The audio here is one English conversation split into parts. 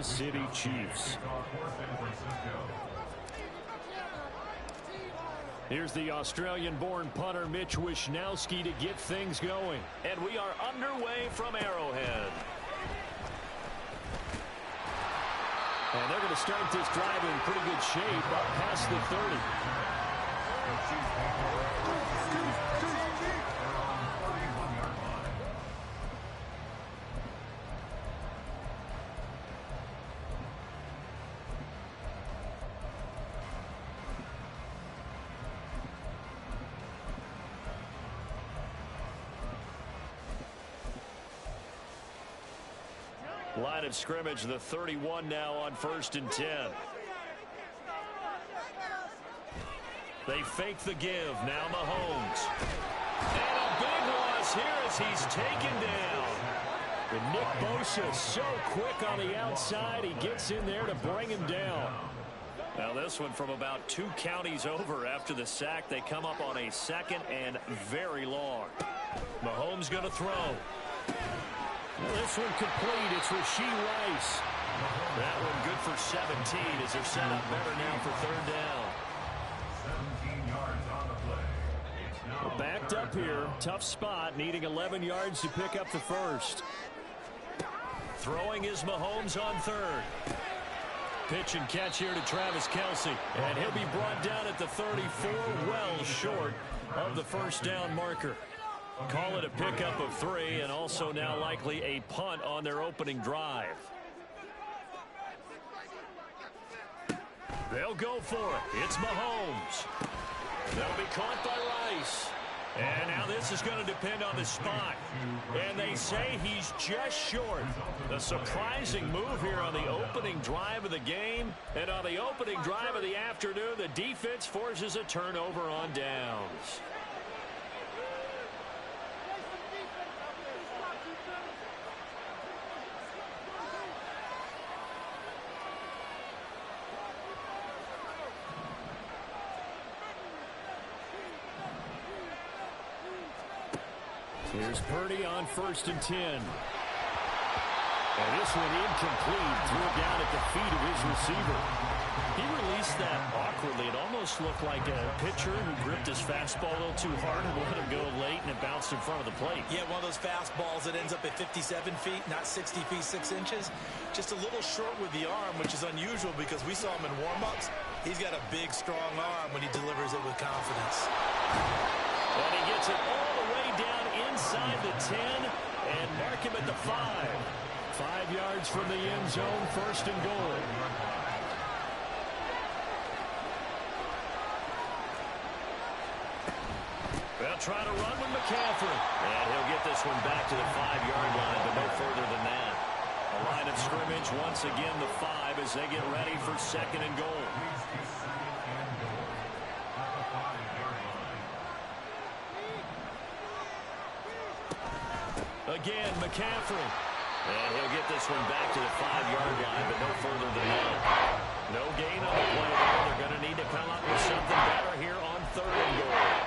City Chiefs. Here's the Australian-born punter Mitch Wishnowsky to get things going. And we are underway from Arrowhead. And they're going to start this drive in pretty good shape up past the 30. Line of scrimmage, the 31 now on 1st and 10. They fake the give. Now Mahomes. And a big loss here as he's taken down. And Nick Bosa so quick on the outside. He gets in there to bring him down. Now this one from about 2 counties over after the sack. They come up on a 2nd and very long. Mahomes going to throw. Well, this one complete. It's Rashee Rice. That one good for 17 as they're set up better now for 3rd down. 17 yards on the play. Well, backed up here. Tough spot. Needing 11 yards to pick up the first. Throwing is Mahomes on 3rd. Pitch and catch here to Travis Kelce. And he'll be brought down at the 34, well short of the first down marker. Call it a pickup of 3, and also now likely a punt on their opening drive. They'll go for it. It's Mahomes. They'll be caught by Rice. And now this is going to depend on the spot. And they say he's just short. The surprising move here on the opening drive of the game. And on the opening drive of the afternoon, the defense forces a turnover on downs. Here's Purdy on 1st and 10. And this one incomplete. Threw it down at the feet of his receiver. He released that awkwardly. It almost looked like a pitcher who gripped his fastball a little too hard and let him go late, and it bounced in front of the plate. Yeah, one of those fastballs that ends up at 57 feet, not 60 feet, 6 inches. Just a little short with the arm, which is unusual because we saw him in warm-ups. He's got a big, strong arm when he delivers it with confidence. And he gets it all the way down inside the 10 and mark him at the 5. 5 yards from the end zone, 1st and goal. They'll try to run with McCaffrey. And he'll get this one back to the 5-yard line, but no further than that. A line of scrimmage, once again the 5 as they get ready for 2nd and goal. Again, McCaffrey. And he'll get this one back to the 5-yard line, but no further than that. No gain on the play there. They're going to need to come up with something better here on 3rd and goal.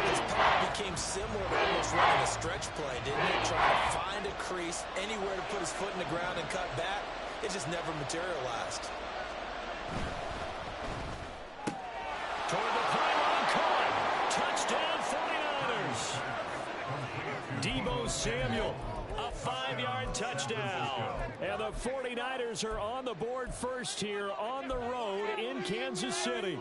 This play became similar to almost running a stretch play, didn't it? Trying to find a crease, anywhere to put his foot in the ground and cut back. It just never materialized. Toward the pylon, caught. Touchdown, 49ers. Deebo Samuel, a 5-yard touchdown. And the 49ers are on the board first here on the road in Kansas City.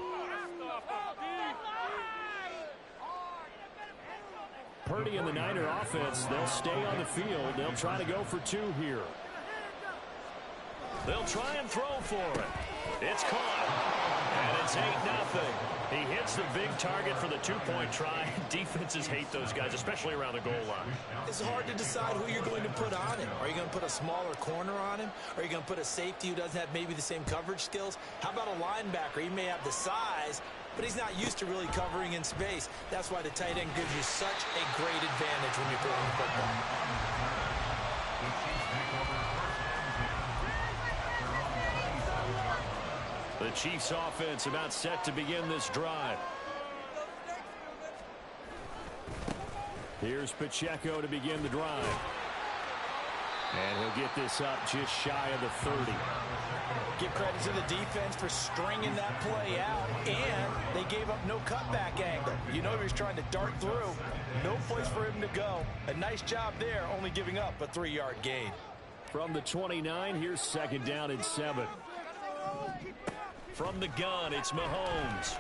Purdy and the Niner offense, they'll stay on the field. They'll try to go for 2 here. They'll try and throw for it. It's caught. And it's 8-0. He hits the big target for the 2-point try. Defenses hate those guys, especially around the goal line. It's hard to decide who you're going to put on him. Are you going to put a smaller corner on him? Are you going to put a safety who doesn't have maybe the same coverage skills? How about a linebacker? He may have the size, but he's not used to really covering in space. That's why the tight end gives you such a great advantage when you're throwing the football. The Chiefs offense about set to begin this drive. Here's Pacheco to begin the drive. And he'll get this up just shy of the 30. Give credit to the defense for stringing that play out, and they gave up no cutback angle. You know he was trying to dart through. No place for him to go. A nice job there, only giving up a 3-yard gain. From the 29, here's 2nd down and 7. From the gun, it's Mahomes.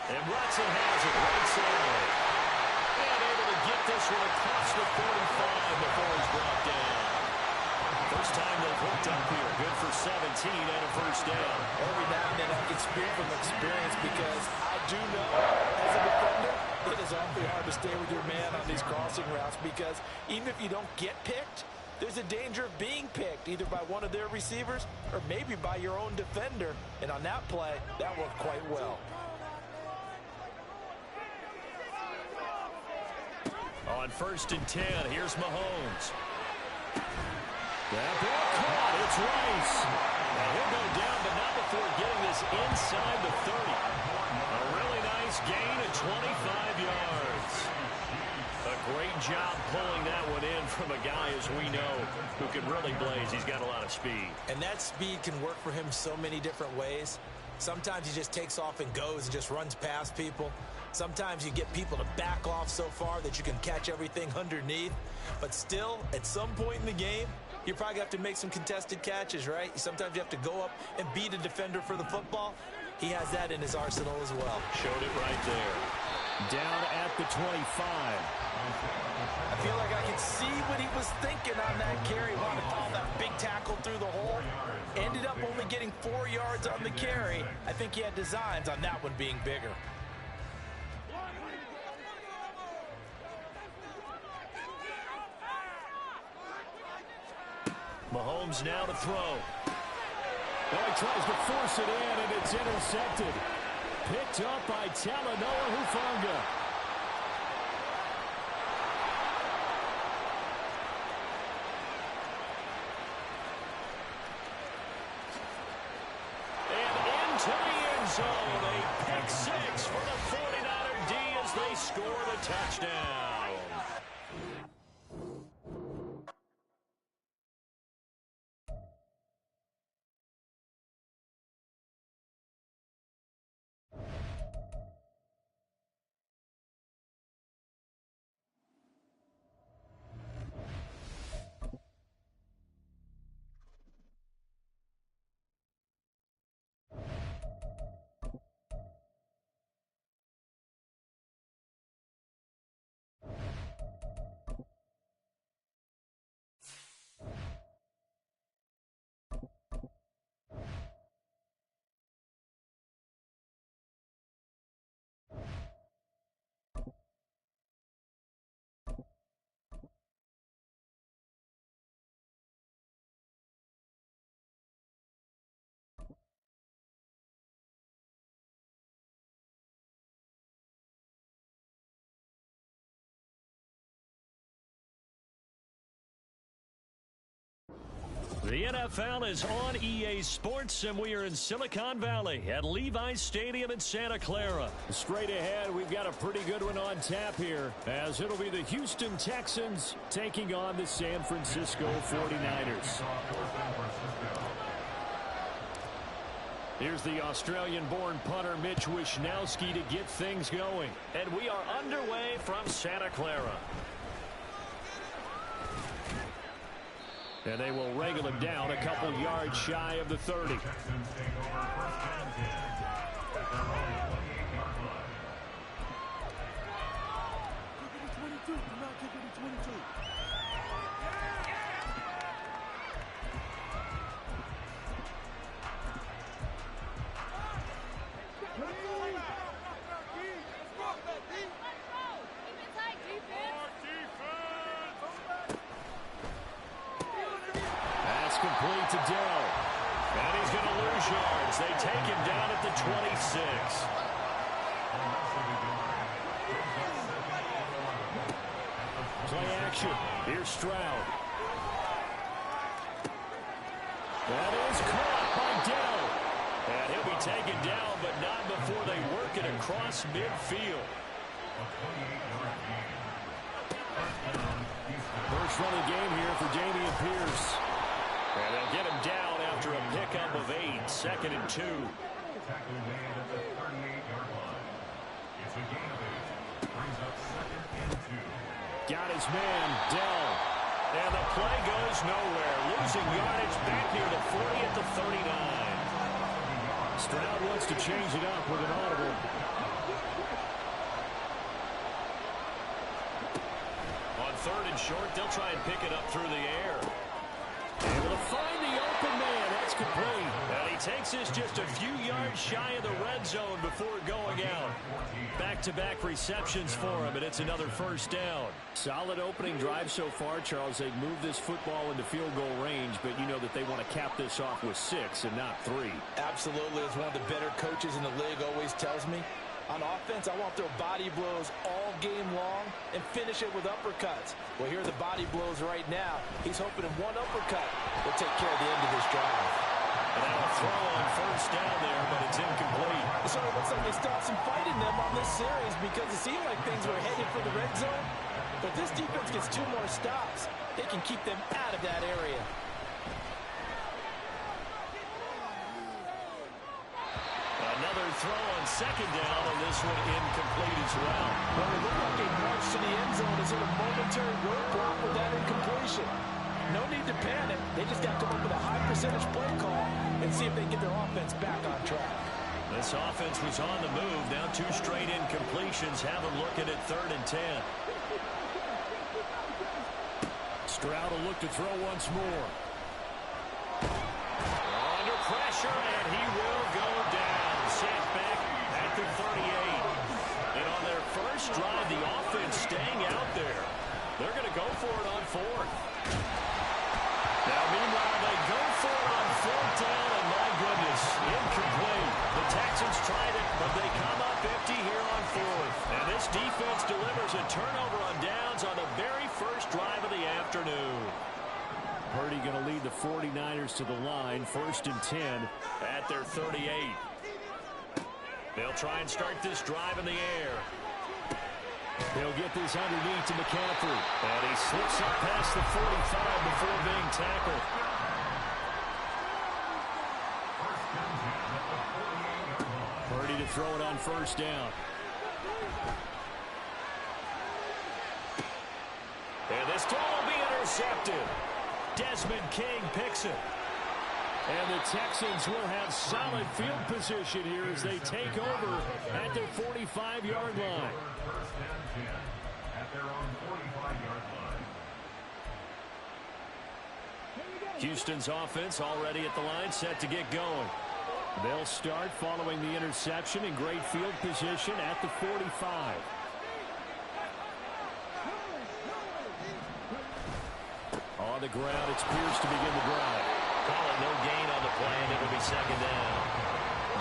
And Watson has it right side. And able to get this one across the 45 before he's brought down. First time they've hooked up here. Good for 17 and a first down. Every now and then I can speak from experience because I do know as a defender it is awfully hard to stay with your man on these crossing routes because even if you don't get picked, there's a danger of being picked either by one of their receivers or maybe by your own defender. And on that play, that worked quite well. On 1st and 10, here's Mahomes. That ball caught. It's Rice. And he'll go down, but not before getting this inside the 30. A really nice gain of 25 yards. A great job pulling that one in from a guy, as we know, who can really blaze. He's got a lot of speed. And that speed can work for him so many different ways. Sometimes he just takes off and goes and just runs past people. Sometimes you get people to back off so far that you can catch everything underneath. But still, at some point in the game, you probably have to make some contested catches, right? Sometimes you have to go up and beat a defender for the football. He has that in his arsenal as well. Showed it right there. Down at the 25. I feel like I can see what he was thinking on that carry. Wanted to call that big tackle through the hole. Ended up only getting 4 yards on the carry. I think he had designs on that one being bigger. Mahomes now to throw. Now he tries to force it in, and it's intercepted. Picked up by Talanoa Hufanga. And into the end zone. A pick 6 for the 49er D as they score the touchdown. The NFL is on EA Sports, and we are in Silicon Valley at Levi's Stadium in Santa Clara. Straight ahead, we've got a pretty good one on tap here, as it'll be the Houston Texans taking on the San Francisco 49ers. Here's the Australian-born punter Mitch Wishnowsky to get things going. And we are underway from Santa Clara. And they will wrangle him down a couple yards shy of the 30. Complete to Dell. And he's going to lose yards. They take him down at the 26. Play action. Here's Stroud. That is caught by Dell. And he'll be taken down, but not before they work it across midfield. First run of the game here for Dameon Pierce. And they'll get him down after a pickup of 8, 2nd and 2. Tackle made at the 38-yard line. It's a gain of 8. Brings up 2nd and 2. Got his man, Dell. And the play goes nowhere. Losing yardage back near the 40 at the 39. Stroud wants to change it up with an audible. On 3rd and short, they'll try and pick it up through the air. Able to find the open man. That's complete. And he takes this just a few yards shy of the red zone before going out. Back-to-back receptions for him, and it's another first down. Solid opening drive so far, Charles. They've moved this football into field goal range, but you know that they want to cap this off with 6 and not 3. Absolutely. As one of the better coaches in the league always tells me, on offense, I want their body blows all game long and finish it with uppercuts. Well, here are the body blows right now. He's hoping in one uppercut will take care of the end of this drive. And now a throw on first down there, but it's incomplete. It sort of looks like they stopped some fighting them on this series because it seemed like things were headed for the red zone. But this defense gets 2 more stops. They can keep them out of that area. Another throw on 2nd down, and this one incomplete as well. Well, it looked like they marched to the end zone as in a momentary roadblock with that incompletion. No need to panic. They just got to come up with a high percentage play call and see if they can get their offense back on track. This offense was on the move. Now 2 straight incompletions. Have them looking at 3rd and 10. Stroud will look to throw once more. Under pressure, and he will go down. Set back at the 38. And on their first drive, the offense staying out there. They're going to go for it on 4th. Now, meanwhile, they go for it on 4th down, and my goodness, incomplete. The Texans tried it, but they come up empty here on 4th. And this defense delivers a turnover on downs on the very first drive of the afternoon. Purdy going to lead the 49ers to the line, 1st and 10 at their 38. They'll try and start this drive in the air. They'll get this underneath to McCaffrey. And he slips up past the 45 before being tackled. Purdy to throw it on 1st down. And this throw will be intercepted. Desmond King picks it. And the Texans will have solid field position here as they take over at their 45-yard line. First and 10 at their own 45-yard line. Houston's offense already at the line, set to get going. They'll start following the interception in great field position at the 45. On the ground, it's Pierce to begin the drive. Call it no gain on the play, and it'll be 2nd down.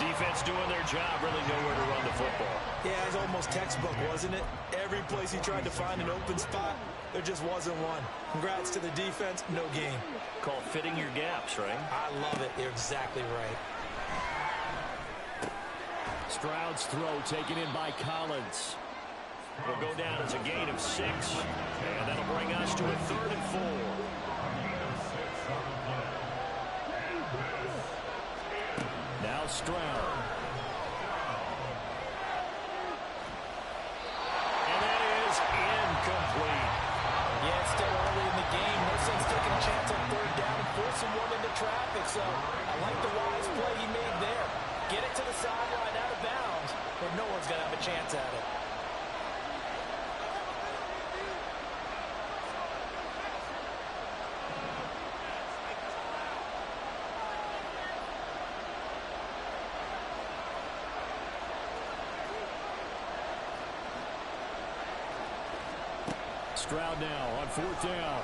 Defense doing their job, really nowhere to run the football. Yeah, it was almost textbook, wasn't it? Every place he tried to find an open spot, there just wasn't one. Congrats to the defense, no gain. Call fitting your gaps, right? I love it. You're exactly right. Stroud's throw taken in by Collins. Will go down as a gain of 6. And that'll bring us to a 3rd and 4. Now Stroud. And that is incomplete. Yeah, it's still early in the game. No sense taking a chance on 3rd down and forcing one into traffic. So I like the wise play he made there. Get it to the sideline out of bounds, but no one's going to have a chance at it. Stroud now on 4th down.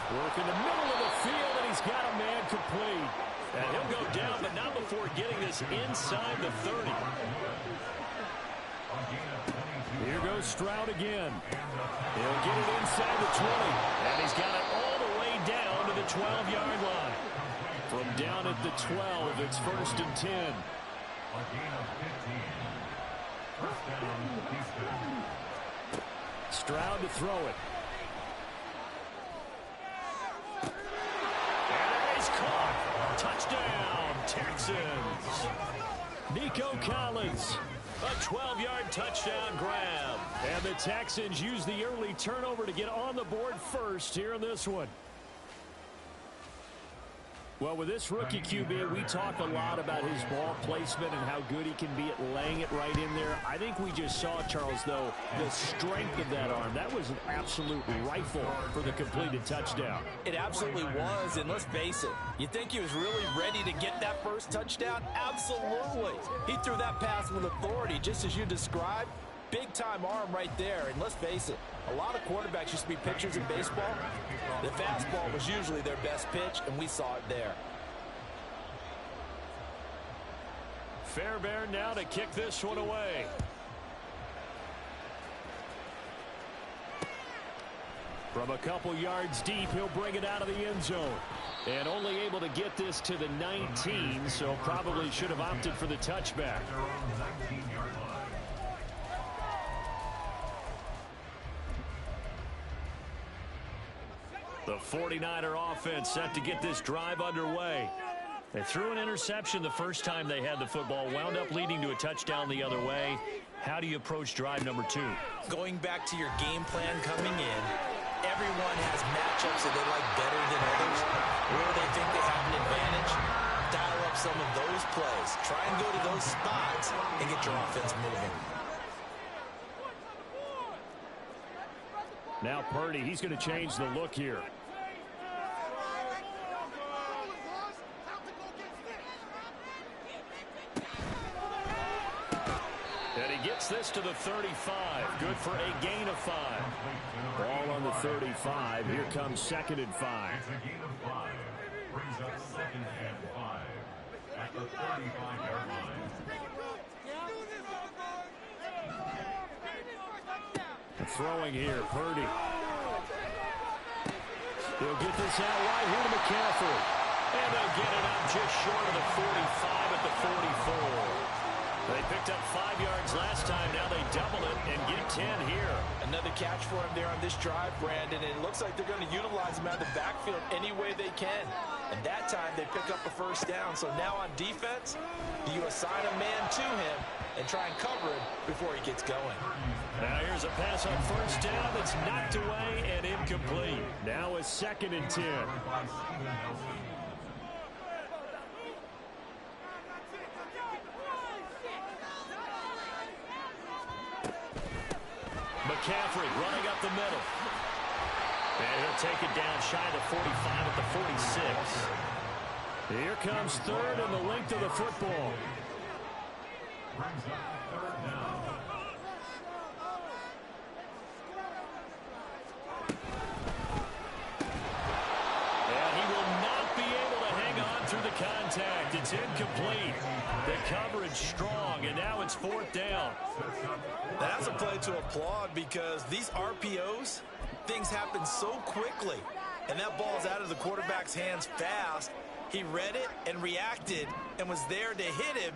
Work in the middle of the field, and he's got a man complete. And he'll go down, but not before getting this inside the 30. Here goes Stroud again. He'll get it inside the 20. And he's got it all the way down to the 12-yard line. From down at the 12, it's 1st and 10. A gain of 15. First down, Houston. Stroud to throw it. And it is caught. Touchdown, Texans. Nico Collins, a 12-yard touchdown grab. And the Texans use the early turnover to get on the board first here in this one. Well, with this rookie QB, we talk a lot about his ball placement and how good he can be at laying it right in there. I think we just saw, Charles, though, the strength of that arm. That was an absolute rifle for the completed touchdown. It absolutely was, and let's face it, you think he was really ready to get that first touchdown? Absolutely. He threw that pass with authority, just as you described. Big-time arm right there, and let's face it, a lot of quarterbacks used to be pitchers in baseball. The fastball was usually their best pitch, and we saw it there. Fairbairn now to kick this one away. From a couple yards deep, he'll bring it out of the end zone. And only able to get this to the 19, so probably should have opted for the touchback. The 49er offense set to get this drive underway. They threw an interception the first time they had the football, wound up leading to a touchdown the other way. How do you approach drive number 2? Going back to your game plan coming in, everyone has matchups that they like better than others, where they think they have an advantage. Dial up some of those plays. Try and go to those spots and get your offense moving. Now Purdy, he's going to change the look here. And he gets this to the 35. Good for a gain of 5. Ball on the 35. Here comes 2nd and 5. It's a gain of 5. Brings up 2nd and 5 at the 35-yard line. Throwing here, Purdy. They'll get this out right here to McCaffrey. And they'll get it up just short of the 45 at the 44. They picked up 5 yards last time. Now they double it and get 10 here. Another catch for him there on this drive, Brandon. And it looks like they're going to utilize him out of the backfield any way they can. And that time they pick up a first down. So now on defense, do you assign a man to him and try and cover him before he gets going? Now here's a pass on first down that's knocked away and incomplete. Now a 2nd and 10. McCaffrey running up the middle. And he'll take it down shy of the 45 at the 46. Here comes 3rd and the length of the football. Brings up 3rd down. And he will not be able to hang on through the contact. It's incomplete. The coverage strong, and now it's 4th down. That's a play to applaud because these RPOs, things happen so quickly. And that ball's out of the quarterback's hands fast. He read it and reacted and was there to hit him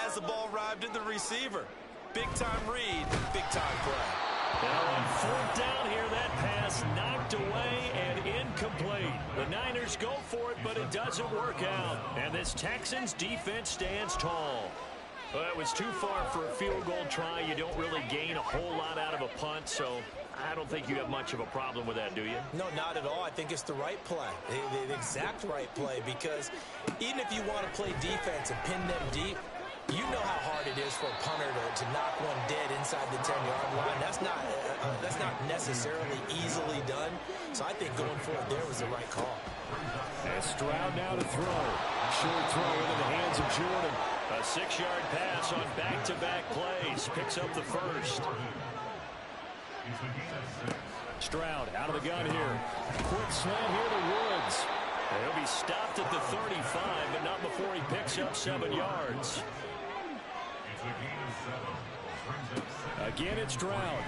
as the ball arrived at the receiver. Big-time read, big-time play. Now on 4th down here, that pass knocked away and incomplete. The Niners go for it, but it doesn't work out. And this Texans defense stands tall. Well, that was too far for a field goal try. You don't really gain a whole lot out of a punt, so I don't think you have much of a problem with that, do you? No, not at all. I think it's the right play, the exact right play, because even if you want to play defense and pin them deep, you know how hard it is for a punter to knock one dead inside the 10-yard line. That's not necessarily easily done. So I think going for it there was the right call. And Stroud now to throw. Short throw into the hands of Jordan. A 6-yard pass on back-to-back plays. Picks up the first. Stroud out of the gun here. Quick slant here to Woods. He'll be stopped at the 35, but not before he picks up 7 yards. Again, it's Stroud.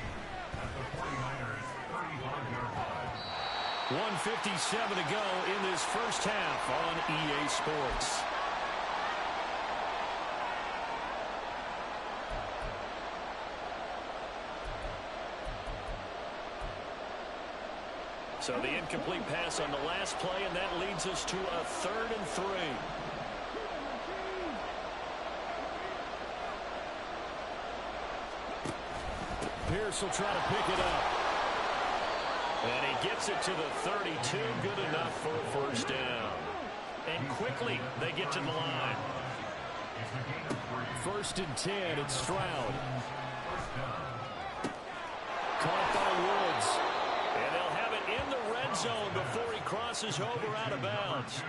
1:57 to go in this first half on EA Sports. So the incomplete pass on the last play, and that leads us to a 3rd and 3. Pierce will try to pick it up. And he gets it to the 32. Good enough for a first down. And quickly they get to the line. 1st and 10. It's Stroud. Caught by Woods. And they'll have it in the red zone before he crosses over out of bounds.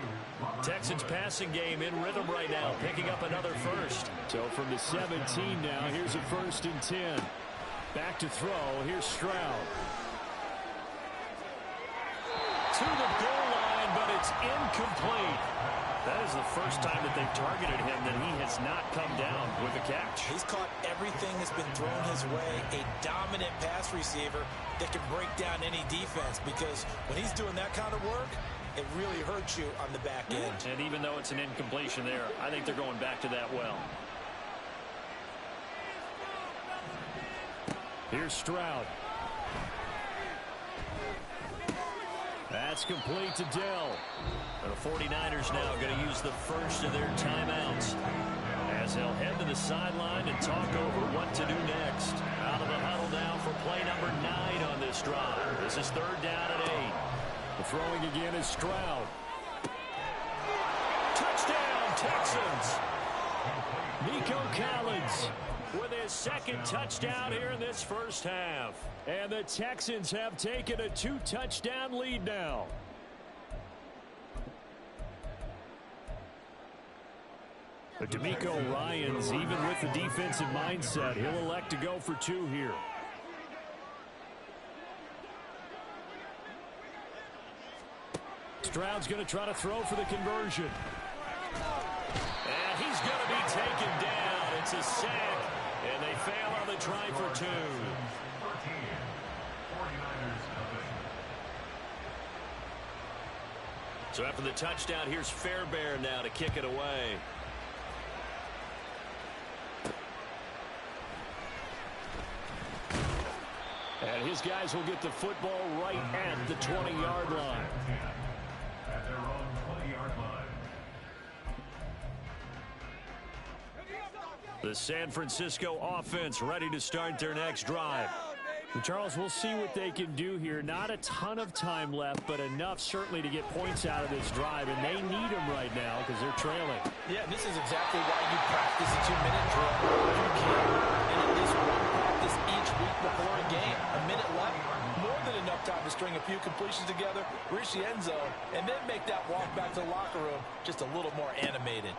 Texans passing game in rhythm right now, picking up another first. So from the 17 now, here's a 1st and 10. Back to throw. Here's Stroud. To the goal line, but it's incomplete. That is the first time that they've targeted him that he has not come down with a catch. He's caught everything that's been thrown his way. A dominant pass receiver that can break down any defense, because when he's doing that kind of work, it really hurts you on the back end. And even though it's an incompletion there, I think they're going back to that well. Here's Stroud. That's complete to Dell. The 49ers now going to use the first of their timeouts as they'll head to the sideline and talk over what to do next. Out of the huddle now for play number 9 on this drive. This is 3rd down and 8. The throwing again is Stroud. Touchdown, Texans! Nico Collins with his 2nd touchdown here in this first half. And the Texans have taken a 2-touchdown lead now. But D'Amico Ryans, even with the defensive mindset, he'll elect to go for 2 here. Stroud's going to try to throw for the conversion. And he's going to be taken down. It's a sack, and they fail on the try for 2. So after the touchdown, here's Fairbairn now to kick it away. And his guys will get the football right at the 20-yard line. At their own 20-yard line. The San Francisco offense ready to start their next drive. And Charles, we'll see what they can do here. Not a ton of time left, but enough certainly to get points out of this drive, and they need them right now because they're trailing. Yeah, this is exactly why you practice a 2-minute drill if you can, and at least one practice each week before a game. A minute left, more than enough time to string a few completions together, reach the end zone, and then make that walk back to the locker room just a little more animated.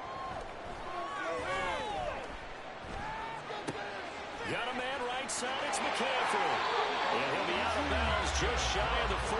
Got a man right side, it's McCaffrey. And he'll be out of bounds just shy of the 40.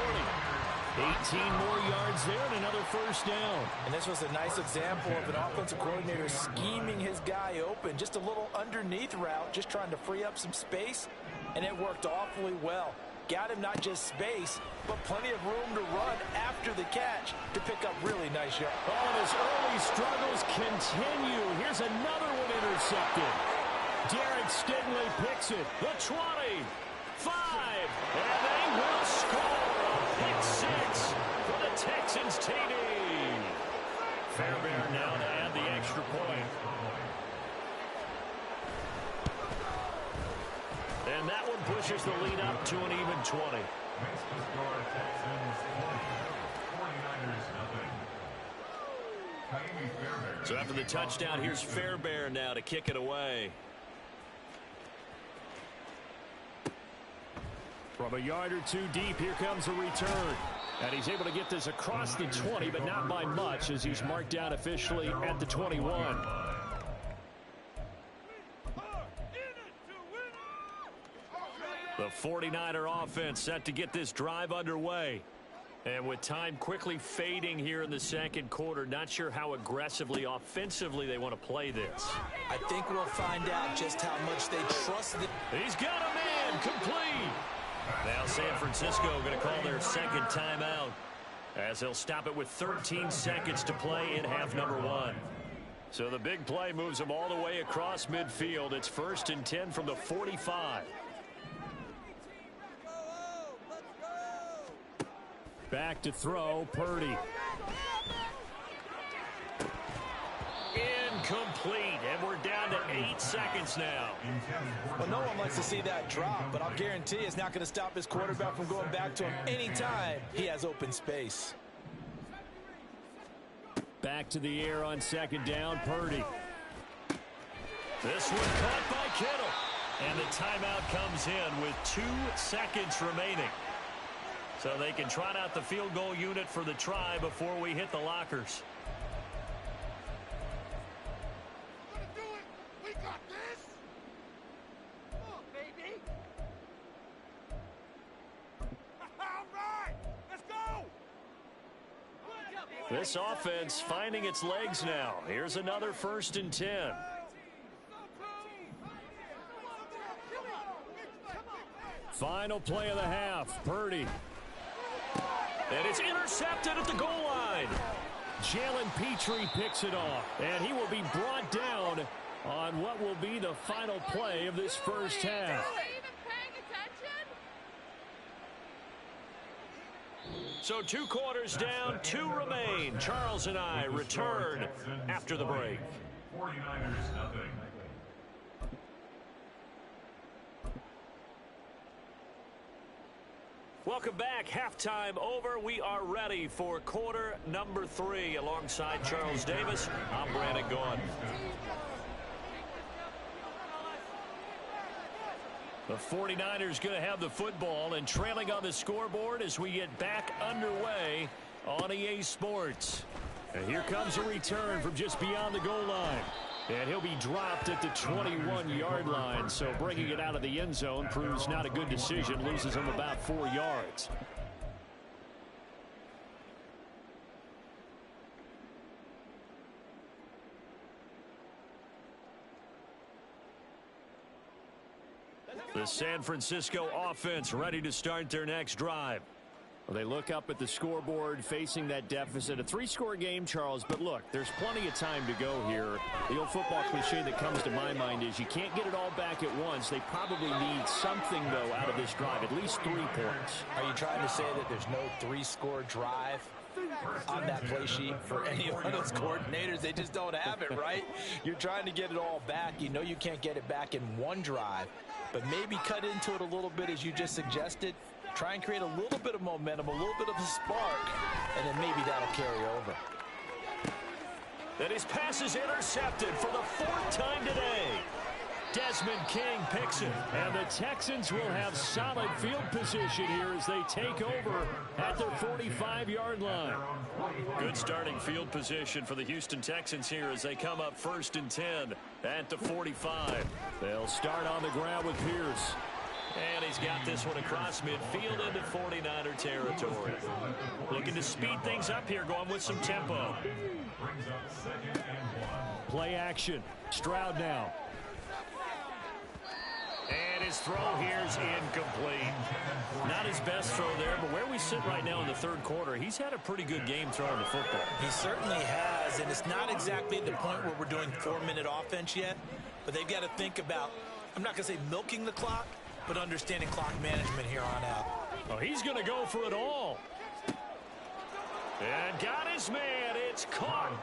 18 more yards there and another first down. And this was a nice example of an offensive coordinator scheming his guy open. Just a little underneath route, just trying to free up some space, and it worked awfully well. Got him not just space, but plenty of room to run after the catch to pick up really nice yards. Oh, and his early struggles continue. Here's another one intercepted. Derek Stingley picks it. The 20, 5, and they will score. Pick 6 for the Texans TD. Fairbairn now to add the extra point. And that one pushes the lead up to an even 20. Makes the score Texans 20, 49ers nothing. Ka'imi Fairbairn. So after the touchdown, here's Fairbairn now to kick it away. From a yard or 2 deep, here comes a return. And he's able to get this across the 20, but not by much, as he's marked down officially at the 21. The 49er offense set to get this drive underway. And with time quickly fading here in the second quarter, not sure how aggressively, offensively they want to play this. I think we'll find out just how much they trust it. He's got a man, complete. Now San Francisco going to call their second timeout as they'll stop it with 13 seconds to play in half number 1. So the big play moves them all the way across midfield. It's 1st and 10 from the 45. Back to throw, Purdy. Incomplete, and we're down to 8 seconds now. Well, no one likes to see that drop, but I'll guarantee it's not going to stop his quarterback from going back to him anytime he has open space. Back to the air on second down, Purdy. This one caught by Kittle. And the timeout comes in with 2 seconds remaining. So they can trot out the field goal unit for the try before we hit the lockers. This offense finding its legs now. Here's another 1st and 10. Final play of the half, Purdy. And it's intercepted at the goal line. Jalen Petrie picks it off, and he will be brought down on what will be the final play of this first half. So 2 quarters down, 2 remain. Charles and I return after the break. 49ers nothing. Welcome back. Halftime over. We are ready for quarter number 3. Alongside Charles Davis, I'm Brandon Gaudin. The 49ers going to have the football and trailing on the scoreboard as we get back underway on EA Sports. And here comes a return from just beyond the goal line. And he'll be dropped at the 21-yard line. So bringing it out of the end zone proves not a good decision. Loses him about 4 yards. The San Francisco offense ready to start their next drive. Well, they look up at the scoreboard facing that deficit. A 3-score game, Charles, but look, there's plenty of time to go here. The old football cliche that comes to my mind is you can't get it all back at once. They probably need something, though, out of this drive, at least 3 points. Are you trying to say that there's no 3-score drive on that play sheet for any one of those coordinators? They just don't have it, right? You're trying to get it all back. You know you can't get it back in one drive, but maybe cut into it a little bit as you just suggested. Try and create a little bit of momentum, a little bit of a spark, and then maybe that'll carry over. And his pass is intercepted for the 4th time today. Desmond King picks it. And the Texans will have solid field position here as they take over at their 45-yard line. Good starting field position for the Houston Texans here as they come up 1st and 10 at the 45. They'll start on the ground with Pierce. And he's got this one across midfield into 49er territory. Looking to speed things up here, going with some tempo. Play action. Stroud now. And his throw here's incomplete. Not his best throw there, but where we sit right now in the 3rd quarter, he's had a pretty good game throwing the football. He certainly has, and it's not exactly the point where we're doing 4-minute offense yet, but they've got to think about, I'm not going to say milking the clock, but understanding clock management here on out. Oh, he's going to go for it all. And got his man. It's caught